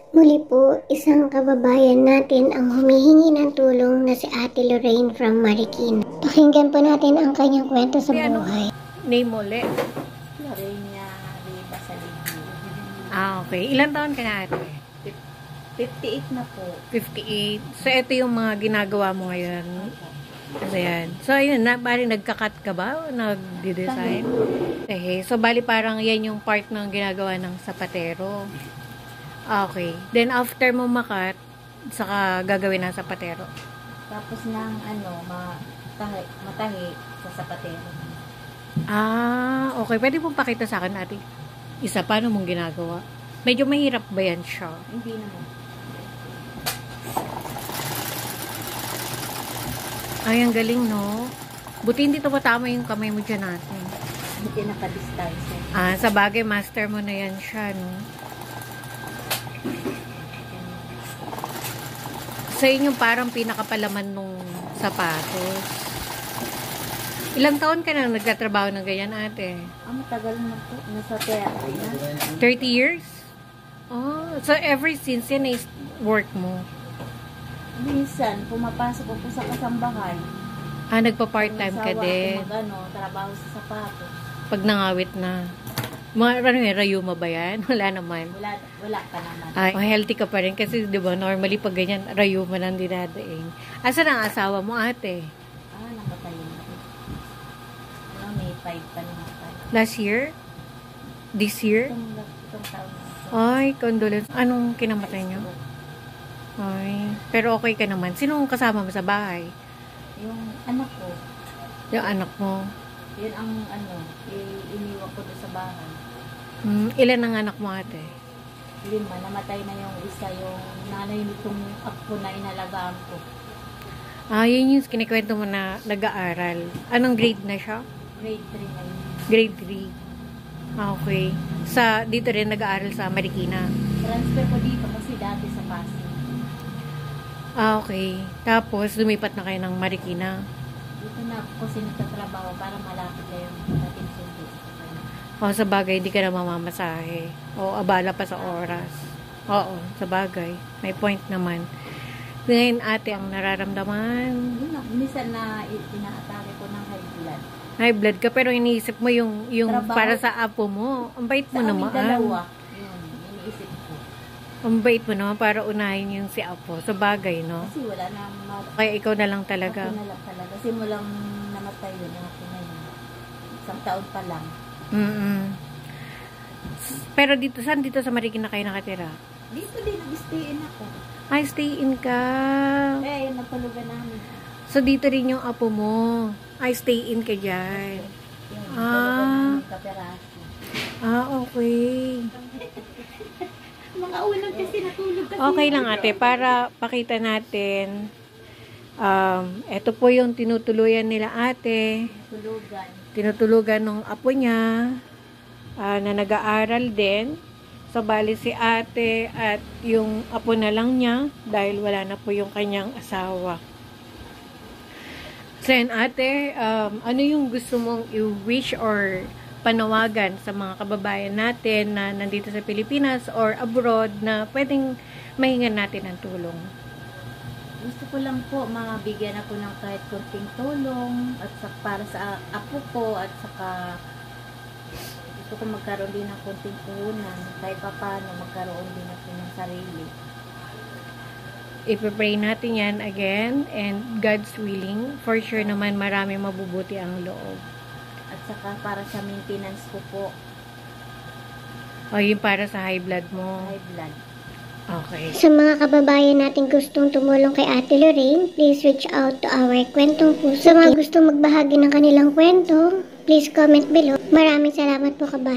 Muli po, isang kababayan natin ang humihingi ng tulong na si Ate Lorraine from Marikina. Pakinggan po natin ang kanyang kwento sa buhay. Name ulit. Lorena Riva Saligio. Okay. Ilan taon ka na ate? 58 na po. 58. So, ito yung mga ginagawa mo ngayon. Ayan. So, ayun, bali nagka-cut ka ba? O nag-design? Okay. So, bali parang yan yung part ng ginagawa ng sapatero. Okay. Then, after mo makat, saka gagawin ng sapatero. Tapos ng matahi sa sapatero. Okay. Pwede mong pakita sa akin, ate. Isa, paano mong ginagawa? Medyo mahirap ba yan siya? Hindi naman. Ay, ang galing, no? Buti hindi tumatama yung kamay mo dyan natin. Hindi nakadistansya. Sa bagay, master mo na yan siya, no? Sa inyo, parang pinakapalaman nung sapatos. Ilang taon ka na nagtatrabaho ng ganyan, ate? Matagal na po. Nasa teatro na. 30 years? Oh, so ever since yan is work mo? Minsan, pumapasok po sa kasambahay. Nagpa-part-time ka din. Trabaho sa sapatos. Pag nangawit na. Rayuma ba yan? Wala naman. Wala pa naman. Healthy ka pa rin kasi 'di ba normally pag ganyan rayuma nang dinadaing. Asan ang asawa mo, ate? Namatay na. May 5 pa namatay. Last year? This year? Itong taon na. Ay, condolence. Anong kinamatay niyo? Ay, pero okay ka naman. Sinong kasama mo sa bahay? Yung anak ko. Yung anak mo? Yun ang iniwan ko doon sa bahay. Ilan ang anak mo, ate? 5. Namatay na yung isa, yung nanay nitong apo na inalagaan ko. Yun yung kinikwento mo na nag-aaral. Anong grade na siya? Grade 3 na yun. Grade 3. Okay. Dito rin nag-aaral sa Marikina? Transfer ko dito kasi dati sa Pasig. Okay. Tapos, lumipat na kayo ng Marikina? Dito na ako kasi nagtatrabaho para malapit na yung dating sundo. Sa bagay, hindi ka na mamamasahe. Abala pa sa oras. Oo, sa bagay. May point naman. Ngayon, ate, ang nararamdaman? Minsan na inaatake ko ng high blood. High blood ka, pero iniisip mo yung Trabaho. para sa apo mo. Ang bait mo naman. Sa aming dalawa, yun, iniisip ko. Ang bait mo naman para unahin yung si apo. Sa bagay, no? Kasi wala na Kaya ikaw na lang talaga. Ako na lang talaga. Simulang namatay yun, ako na yun. Isang taon pa lang. Pero saan dito sa Marikina kayo nakatira? Dito din, nag-stay-in ako. Ay, stay in ka. Yun, nagpalugan namin. So, dito rin yung apo mo. Ay, stay in ka dyan. Yun, nagpalugan namin kaperaso. Okay. Mga ulam kasi natulog kasi. Okay lang, ate. Para pakita natin, ito po yung tinutuluyan nila, ate. Tulugan. Tinutulugan ng apo niya na nag-aaral din. So, bali si ate at yung apo na lang niya dahil wala na po yung kanyang asawa. So, yan, ate, ano yung gusto mong i-wish or panawagan sa mga kababayan natin na nandito sa Pilipinas or abroad na pwedeng mahingan natin ng tulong? Gusto ko lang po mabigyan ako ng kahit konting tulong at para sa apo ko at saka gusto ko magkaroon din ng konting puhunan kahit pa paano magkaroon din ako ng sarili. Ipipray natin yan again and God's willing, for sure naman marami mabubuti ang loob. At saka para sa maintenance ko po, Yung para sa high blood mo. high blood. Okay. Sa mga kababayan natin gustong tumulong kay Ate Lorraine, please reach out to our Kwentong Puso. Sa mga gustong magbahagi ng kanilang kwento, please comment below. Maraming salamat po, kabayan.